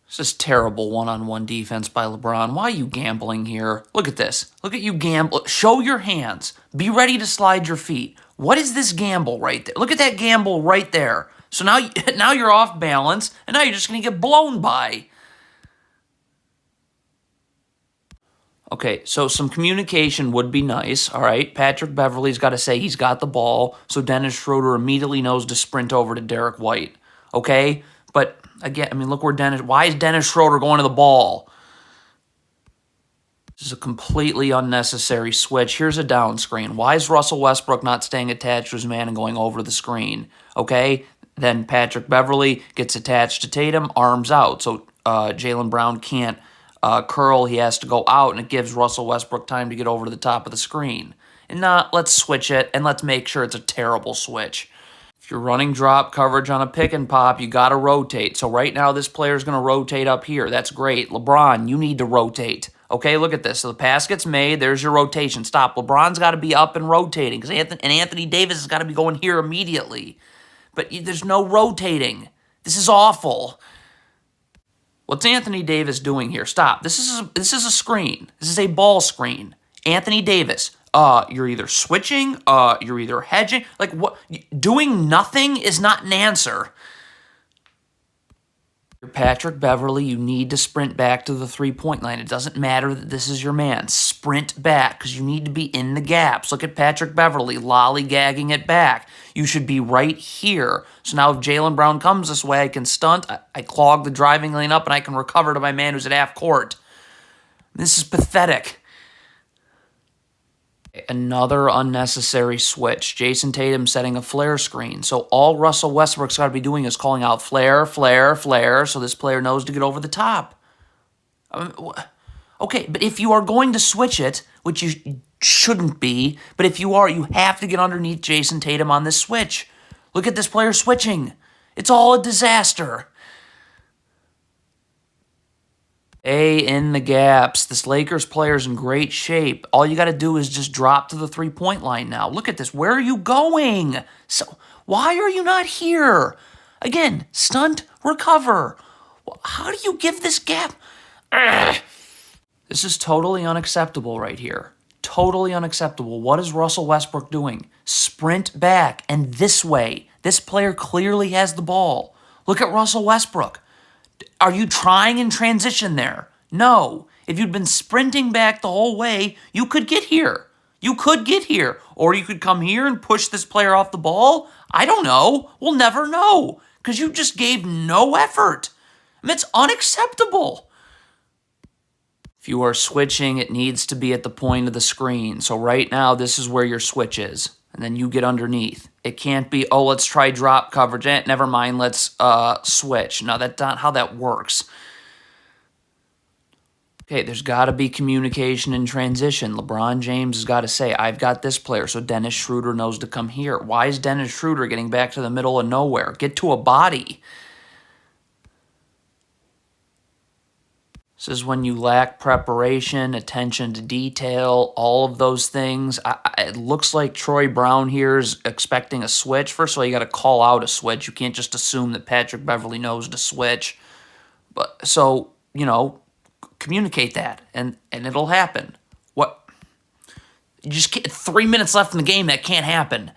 This is terrible one-on-one defense by LeBron. Why are you gambling here? Look at this. Look at you gamble. Show your hands. Be ready to slide your feet. What is this gamble right there? Look at that gamble right there. So now you're off balance, and now you're just going to get blown by. Okay, so some communication would be nice, all right? Patrick Beverley's got to say he's got the ball, so Dennis Schroeder immediately knows to sprint over to Derek White, okay? But, again, I mean, look where why is Dennis Schroeder going to the ball? This is a completely unnecessary switch. Here's a down screen. Why is Russell Westbrook not staying attached to his man and going over the screen, okay? Then Patrick Beverley gets attached to Tatum, arms out, so Jaylen Brown can't curl, he has to go out, and it gives Russell Westbrook time to get over to the top of the screen. And let's switch it, and let's make sure it's a terrible switch. If you're running drop coverage on a pick and pop, you got to rotate. So right now, this player's going to rotate up here. That's great. LeBron, you need to rotate. Okay, look at this. So the pass gets made. There's your rotation. Stop. LeBron's got to be up and rotating, because Anthony Davis has got to be going here immediately. But there's no rotating. This is awful. What's Anthony Davis doing here? Stop. This is a screen. This is a ball screen. Anthony Davis, you're either switching, you're either hedging. Like, what? Doing nothing is not an answer. You're Patrick Beverley, you need to sprint back to the three-point line. It doesn't matter that this is your man. Sprint back, because you need to be in the gaps. Look at Patrick Beverley lollygagging it back. You should be right here. So now if Jaylen Brown comes this way, I can stunt, I clog the driving lane up, and I can recover to my man who's at half court. This is pathetic. Another unnecessary switch. Jason Tatum setting a flare screen. So all Russell Westbrook's got to be doing is calling out flare, flare, flare, so this player knows to get over the top. Okay, but if you are going to switch it, which you shouldn't be, but if you are, you have to get underneath Jason Tatum on this switch. Look at this player switching. It's all a disaster. In the gaps. This Lakers player's in great shape. All you got to do is just drop to the three-point line now. Look at this. Where are you going? So why are you not here? Again, stunt, recover. How do you give this gap? Ugh. This is totally unacceptable right here. Totally unacceptable. What is Russell Westbrook doing? Sprint back and this way. This player clearly has the ball. Look at Russell Westbrook. Are you trying in transition there? No. If you'd been sprinting back the whole way, you could get here. You could get here. Or you could come here and push this player off the ball. I don't know. We'll never know. Because you just gave no effort. I mean, it's unacceptable. If you are switching, it needs to be at the point of the screen. So right now, this is where your switch is. And then you get underneath. It can't be, oh, let's try drop coverage. Never mind, let's switch. No, that's not how that works. Okay, there's got to be communication in transition. LeBron James has got to say, I've got this player, so Dennis Schroeder knows to come here. Why is Dennis Schroeder getting back to the middle of nowhere? Get to a body. This is when you lack preparation, attention to detail, all of those things. It looks like Troy Brown here is expecting a switch. First of all, you got to call out a switch. You can't just assume that Patrick Beverley knows to switch. But so, communicate that, and it'll happen. What? You just can't, 3 minutes left in the game, that can't happen.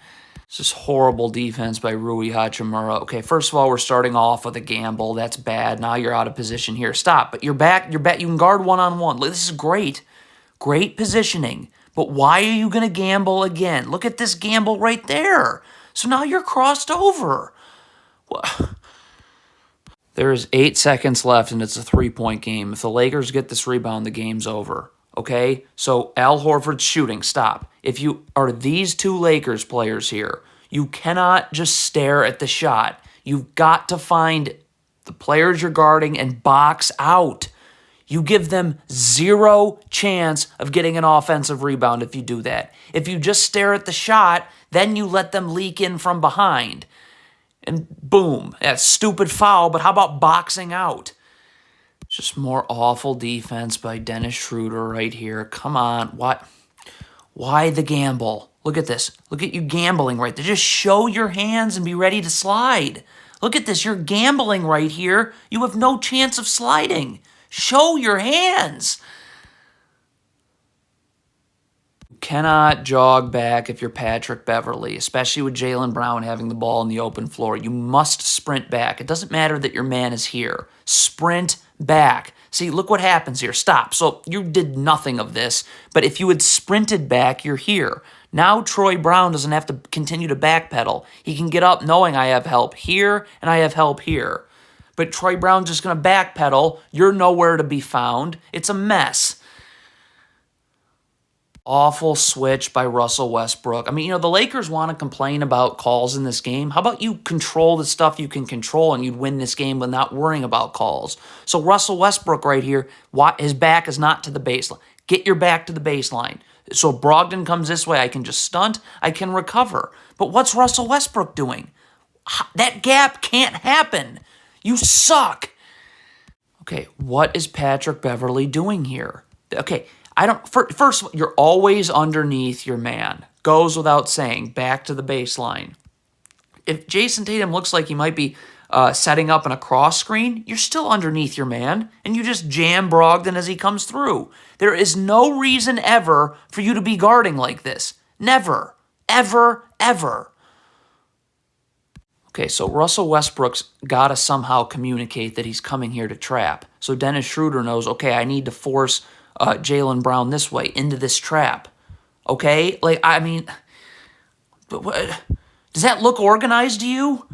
This is horrible defense by Rui Hachimura. Okay, first of all, we're starting off with a gamble. That's bad. Now you're out of position here. Stop. But you're back. You can guard one-on-one. This is great. Great positioning. But why are you going to gamble again? Look at this gamble right there. So now you're crossed over. There is 8 seconds left, and it's a three-point game. If the Lakers get this rebound, the game's over. Okay? So Al Horford's shooting. Stop. If you are these two Lakers players here, you cannot just stare at the shot. You've got to find the players you're guarding and box out. You give them zero chance of getting an offensive rebound if you do that. If you just stare at the shot, then you let them leak in from behind. And boom, that's stupid foul, but how about boxing out? Just more awful defense by Dennis Schroeder right here. Come on, what? Why the gamble? Look at this. Look at you gambling right there. Just show your hands and be ready to slide. Look at this. You're gambling right here. You have no chance of sliding. Show your hands. You cannot jog back if you're Patrick Beverley, especially with Jaylen Brown having the ball in the open floor. You must sprint back. It doesn't matter that your man is here. Sprint back. See, look what happens here. Stop. So you did nothing of this, but if you had sprinted back, you're here. Now Troy Brown doesn't have to continue to backpedal. He can get up knowing I have help here and I have help here. But Troy Brown's just going to backpedal. You're nowhere to be found. It's a mess. Awful switch by Russell Westbrook. I mean, the Lakers want to complain about calls in this game. How about you control the stuff you can control and you'd win this game with not worrying about calls? So Russell Westbrook right here, his back is not to the baseline. Get your back to the baseline. So if Brogdon comes this way, I can just stunt, I can recover. But what's Russell Westbrook doing? That gap can't happen. You suck. Okay, what is Patrick Beverley doing here? Okay, first of all, you're always underneath your man. Goes without saying, back to the baseline. If Jason Tatum looks like he might be setting up in a cross screen, you're still underneath your man, and you just jam Brogdon as he comes through. There is no reason ever for you to be guarding like this. Never. Ever, ever. Okay, so Russell Westbrook's got to somehow communicate that he's coming here to trap. So Dennis Schroeder knows, okay, I need to force Jaylen Brown this way, into this trap. Okay? Does that look organized to you?